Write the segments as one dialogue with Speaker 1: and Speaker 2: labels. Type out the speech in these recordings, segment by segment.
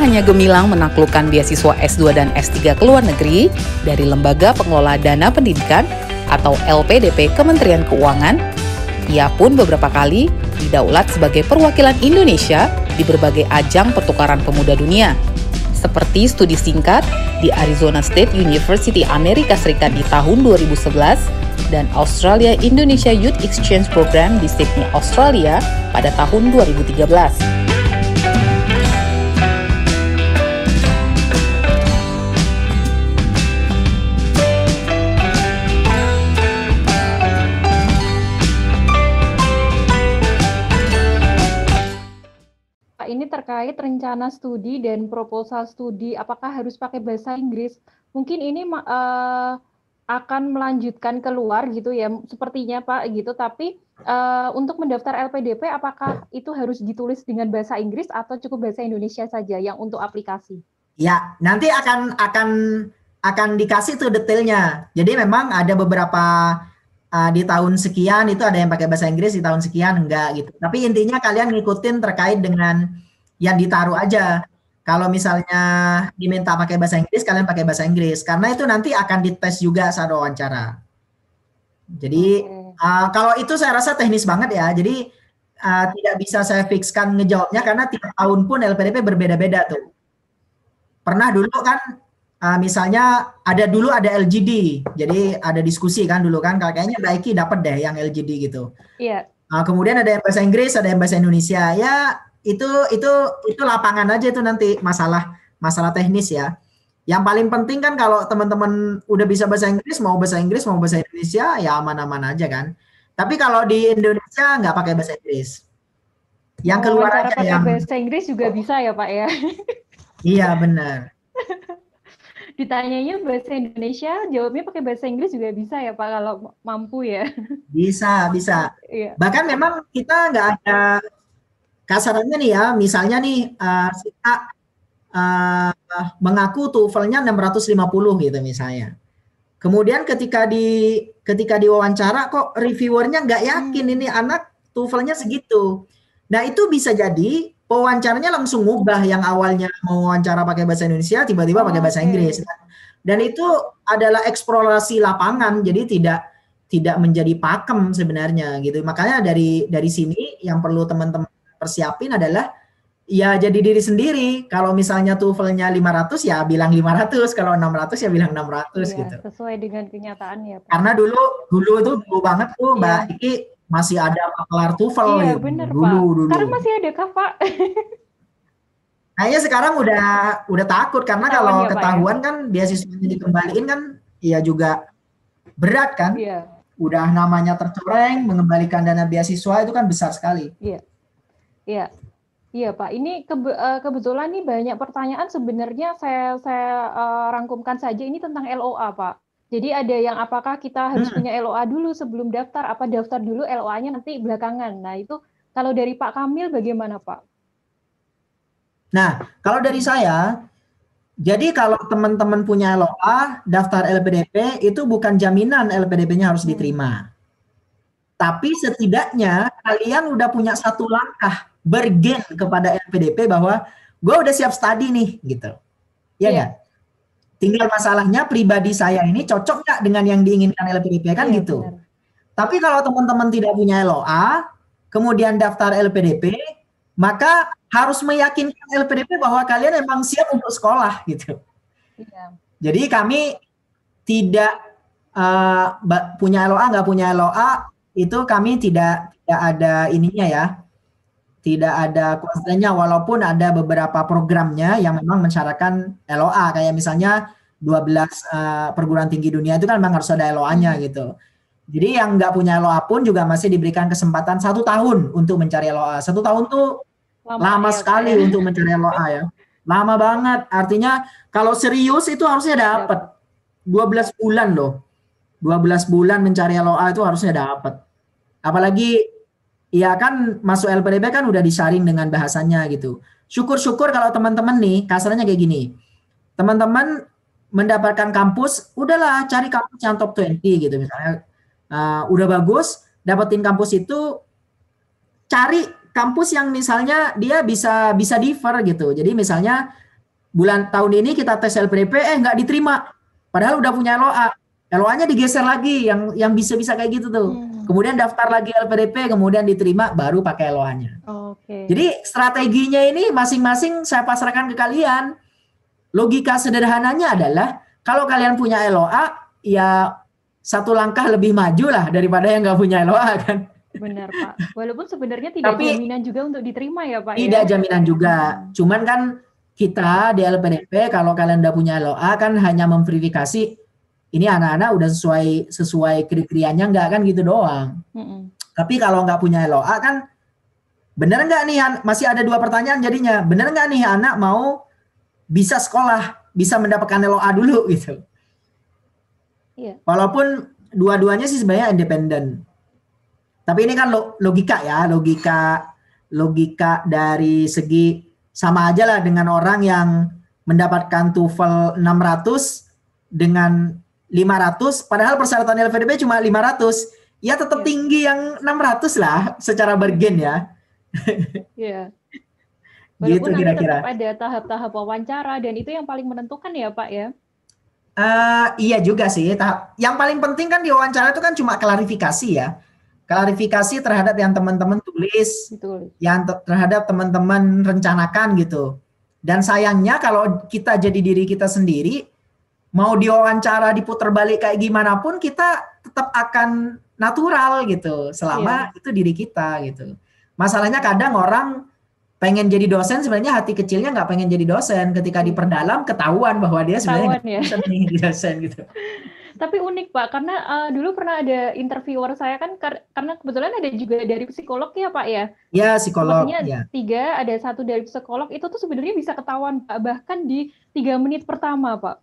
Speaker 1: hanya gemilang menaklukkan beasiswa S2 dan S3 ke luar negeri dari Lembaga Pengelola Dana Pendidikan atau LPDP Kementerian Keuangan, ia pun beberapa kali didaulat sebagai perwakilan Indonesia di berbagai ajang pertukaran pemuda dunia, seperti studi singkat di Arizona State University Amerika Serikat di tahun 2011 dan Australia Indonesia Youth Exchange Program di Sydney, Australia pada tahun 2013.
Speaker 2: Ini terkait rencana studi dan proposal studi, apakah harus pakai bahasa Inggris? Mungkin ini akan melanjutkan keluar gitu ya, sepertinya Pak gitu. Tapi untuk mendaftar LPDP, apakah itu harus ditulis dengan bahasa Inggris atau cukup bahasa Indonesia saja yang untuk aplikasi?
Speaker 3: Ya, nanti akan dikasih tuh detailnya. Jadi memang ada beberapa di tahun sekian itu ada yang pakai bahasa Inggris, di tahun sekian enggak gitu. Tapi intinya kalian ngikutin terkait dengan yang ditaruh aja. Kalau misalnya diminta pakai bahasa Inggris, kalian pakai bahasa Inggris. Karena itu nanti akan dites juga saat wawancara. Jadi kalau itu saya rasa teknis banget ya. Jadi tidak bisa saya fixkan ngejawabnya karena tiap tahun pun LPDP berbeda-beda tuh. Pernah dulu kan misalnya ada LGD, jadi ada diskusi kan dulu kan, kayaknya Mbak Iki dapat deh yang LGD gitu.
Speaker 2: Iya.
Speaker 3: Kemudian ada yang bahasa Inggris, ada yang bahasa Indonesia. Ya itu lapangan aja itu nanti masalah teknis ya. Yang paling penting kan kalau teman-teman udah bisa bahasa Inggris mau bahasa Indonesia ya aman-aman aja kan. Tapi kalau di Indonesia nggak pakai bahasa Inggris. Yang keluar aja
Speaker 2: yang bahasa Inggris juga bisa ya Pak ya.
Speaker 3: Iya benar.
Speaker 2: Ditanyanya bahasa Indonesia, jawabnya pakai bahasa Inggris juga bisa ya Pak kalau mampu ya?
Speaker 3: Bisa. Iya. Bahkan memang kita nggak ada kasarannya nih ya, misalnya nih kita mengaku TOEFL-nya 650 gitu misalnya. Kemudian ketika diwawancara kok reviewernya nggak yakin ini anak TOEFL-nya segitu. Nah itu bisa jadi pewawancaranya langsung ngubah yang awalnya mau wawancara pakai bahasa Indonesia tiba-tiba pakai bahasa Inggris. Dan itu adalah eksplorasi lapangan, jadi tidak menjadi pakem sebenarnya gitu. Makanya dari sini yang perlu teman-teman persiapin adalah ya jadi diri sendiri. Kalau misalnya TOEFL-nya 500 ya bilang 500, kalau 600 ya bilang 600
Speaker 2: iya,
Speaker 3: gitu.
Speaker 2: Sesuai dengan kenyataan ya Pak.
Speaker 3: Karena dulu banget tuh Mbak Iki masih ada maklar TOEFL
Speaker 2: iya,
Speaker 3: gitu.
Speaker 2: Bener,
Speaker 3: Dulu.
Speaker 2: Sekarang masih ada kah Pak?
Speaker 3: Kayaknya sekarang udah takut karena kalau ketahuan kan beasiswanya dikembaliin kan ya juga berat kan.
Speaker 2: Iya.
Speaker 3: Udah namanya tercoreng, mengembalikan dana beasiswa itu kan besar sekali.
Speaker 2: Iya Pak, ini kebetulan nih banyak pertanyaan sebenarnya saya rangkumkan saja ini tentang LOA Pak. Jadi ada yang apakah kita harus punya LOA dulu sebelum daftar, apa daftar dulu LOA-nya nanti belakangan. Nah itu kalau dari Pak Kamil bagaimana Pak?
Speaker 3: Nah kalau dari saya, jadi kalau teman-teman punya LOA, daftar LPDP itu bukan jaminan LPDP-nya harus diterima. Tapi setidaknya kalian udah punya satu langkah bergen kepada LPDP bahwa gue udah siap studi nih gitu. Iya nggak? Tinggal masalahnya pribadi saya ini cocok nggak dengan yang diinginkan LPDP kan gitu. Benar. Tapi kalau teman-teman tidak punya LOA, kemudian daftar LPDP, maka harus meyakinkan LPDP bahwa kalian memang siap untuk sekolah gitu. Iya. Jadi kami tidak punya LOA, nggak punya LOA, itu kami tidak ada ininya ya. Tidak ada kuasanya walaupun ada beberapa programnya yang memang mensyaratkan LOA kayak misalnya 12 perguruan tinggi dunia itu kan memang harus ada LOA-nya gitu. Jadi yang nggak punya LOA pun juga masih diberikan kesempatan 1 tahun untuk mencari LOA. 1 tahun tuh lama sekali untuk mencari LOA ya. Lama banget. Artinya kalau serius itu harusnya dapat 12 bulan loh. 12 bulan mencari LOA itu harusnya dapat. Apalagi ya kan masuk LPDP kan udah disaring dengan bahasanya gitu. Syukur-syukur kalau teman-teman nih kasarnya kayak gini. Teman-teman mendapatkan kampus, udahlah cari kampus yang top 20 gitu misalnya. Udah bagus, dapetin kampus itu, cari kampus yang misalnya dia bisa differ gitu. Jadi misalnya tahun ini kita tes LPDP, nggak diterima. Padahal udah punya LOA. LOA-nya digeser lagi, yang bisa-bisa kayak gitu tuh. Kemudian daftar lagi LPDP, kemudian diterima, baru pakai LOA-nya. Jadi strateginya ini masing-masing saya pasrahkan ke kalian. Logika sederhananya adalah, kalau kalian punya LOA, ya satu langkah lebih maju lah daripada yang nggak punya LOA kan.
Speaker 2: Benar Pak. Walaupun sebenarnya tidak jaminan juga untuk diterima ya Pak.
Speaker 3: Tidak jaminan juga. Cuman kan kita di LPDP kalau kalian udah punya LOA kan hanya memverifikasi ini anak-anak udah sesuai kriterianya nggak kan gitu doang. Tapi kalau nggak punya LOA kan bener nggak nih, masih ada 2 pertanyaan jadinya. Bener nggak nih anak mau bisa sekolah, bisa mendapatkan LOA dulu gitu.
Speaker 2: Iya.
Speaker 3: Walaupun dua-duanya sih sebenarnya independen. Tapi ini kan logika ya, logika dari segi sama aja lah dengan orang yang mendapatkan TOEFL 600 dengan 500, padahal persyaratan LPDP cuma 500. Ya tetap tinggi yang 600 lah secara bargain ya.
Speaker 2: Iya.
Speaker 3: Gitu
Speaker 2: Walaupun
Speaker 3: kira-kira.
Speaker 2: tetap ada tahap-tahap wawancara dan itu yang paling menentukan ya Pak ya.
Speaker 3: Iya juga sih. Yang paling penting kan di wawancara itu kan cuma klarifikasi ya. Klarifikasi terhadap yang teman-teman tulis, yang terhadap teman-teman rencanakan gitu. Dan sayangnya kalau kita jadi diri kita sendiri, mau diwawancara diputar balik kayak gimana pun kita tetap akan natural gitu, selama itu diri kita gitu. Masalahnya kadang orang pengen jadi dosen, sebenarnya hati kecilnya nggak pengen jadi dosen. Ketika diperdalam ketahuan bahwa dia sebenarnya nggak bisa jadi dosen gitu.
Speaker 2: Tapi unik Pak, karena dulu pernah ada interviewer saya kan, karena kebetulan ada juga dari psikolog ya Pak ya.
Speaker 3: Ya psikolog.
Speaker 2: Maksudnya 3, ada 1 dari psikolog, itu tuh sebenarnya bisa ketahuan Pak, bahkan di 3 menit pertama Pak.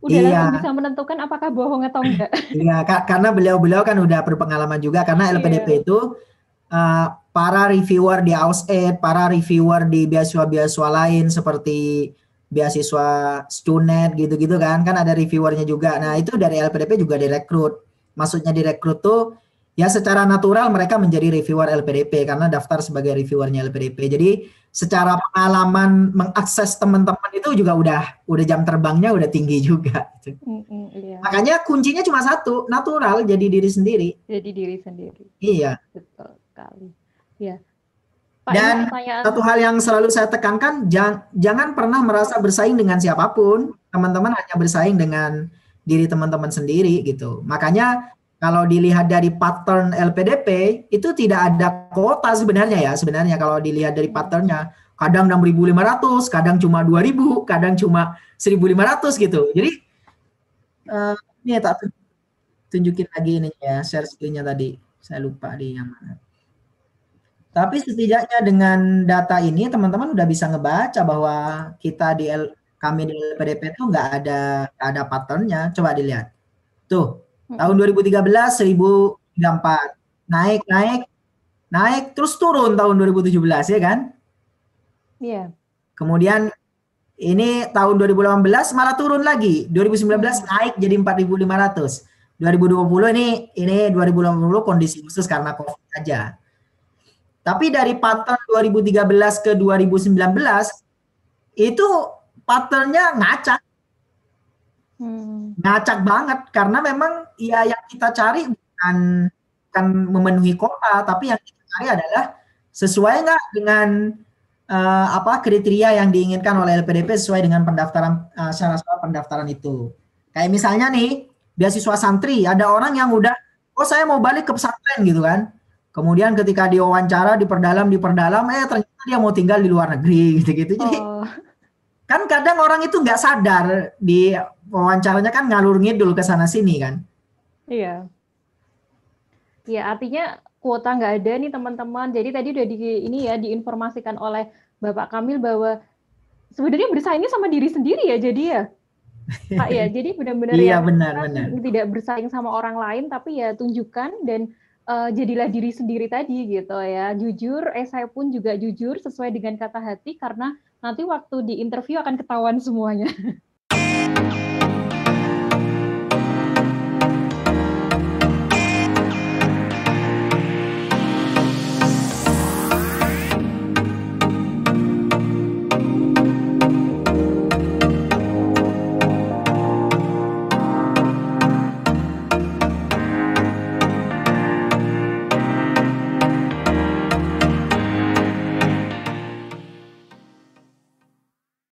Speaker 2: Udah langsung bisa menentukan apakah bohong atau enggak.
Speaker 3: Iya, karena beliau kan udah berpengalaman juga, karena LPDP itu para reviewer di AusAid, para reviewer di beasiswa-beasiswa lain seperti beasiswa Stunet gitu-gitu kan ada reviewernya juga. Nah itu dari LPDP juga direkrut. Maksudnya direkrut tuh ya secara natural mereka menjadi reviewer LPDP karena daftar sebagai reviewernya LPDP. Jadi secara pengalaman mengakses teman-teman itu juga udah jam terbangnya udah tinggi juga.
Speaker 2: Iya.
Speaker 3: Makanya kuncinya cuma satu, natural, jadi diri sendiri.
Speaker 2: Jadi diri sendiri.
Speaker 3: Iya.
Speaker 2: Betul sekali. Ya. Pak,
Speaker 3: dan satu hal yang selalu saya tekankan, jangan pernah merasa bersaing dengan siapapun. Teman-teman hanya bersaing dengan diri teman-teman sendiri gitu. Makanya kalau dilihat dari pattern LPDP itu tidak ada kuota sebenarnya ya. Sebenarnya kalau dilihat dari patternnya, kadang 6.500, kadang cuma 2.000, kadang cuma 1.500 gitu. Jadi ini tak tunjukin lagi ini ya, share screen-nya tadi. Saya lupa di yang mana. Tapi setidaknya dengan data ini teman-teman udah bisa ngebaca bahwa kita kami di LPDP itu nggak ada patternnya. Coba dilihat. Tuh, tahun 2013 1034. Naik terus turun tahun 2017 ya kan?
Speaker 2: Iya.
Speaker 3: Kemudian ini tahun 2018 malah turun lagi. 2019 naik jadi 4.500. 2020 ini 2020 kondisi khusus karena Covid aja. Tapi dari pattern 2013 ke 2019 itu patternnya ngacak. Ngacak banget karena memang ya yang kita cari bukan memenuhi kota, tapi yang kita cari adalah sesuai nggak dengan kriteria yang diinginkan oleh LPDP sesuai dengan pendaftaran syarat-syarat pendaftaran itu. Kayak misalnya nih beasiswa santri, ada orang yang udah saya mau balik ke pesantren gitu kan. Kemudian ketika diwawancara diperdalam ternyata dia mau tinggal di luar negeri gitu-gitu. Jadi kan kadang orang itu nggak sadar di wawancaranya kan ngalur ngidul ke sana sini kan.
Speaker 2: Iya. Ya artinya kuota nggak ada nih teman-teman. Jadi tadi udah diinformasikan oleh Bapak Kamil bahwa sebenarnya bersaingnya sama diri sendiri ya jadi ya. Pak ya, jadi benar-benar
Speaker 3: benar.
Speaker 2: Tidak bersaing sama orang lain tapi ya tunjukkan dan jadilah diri sendiri tadi gitu ya, jujur, saya pun juga jujur sesuai dengan kata hati karena nanti waktu di interview akan ketahuan semuanya.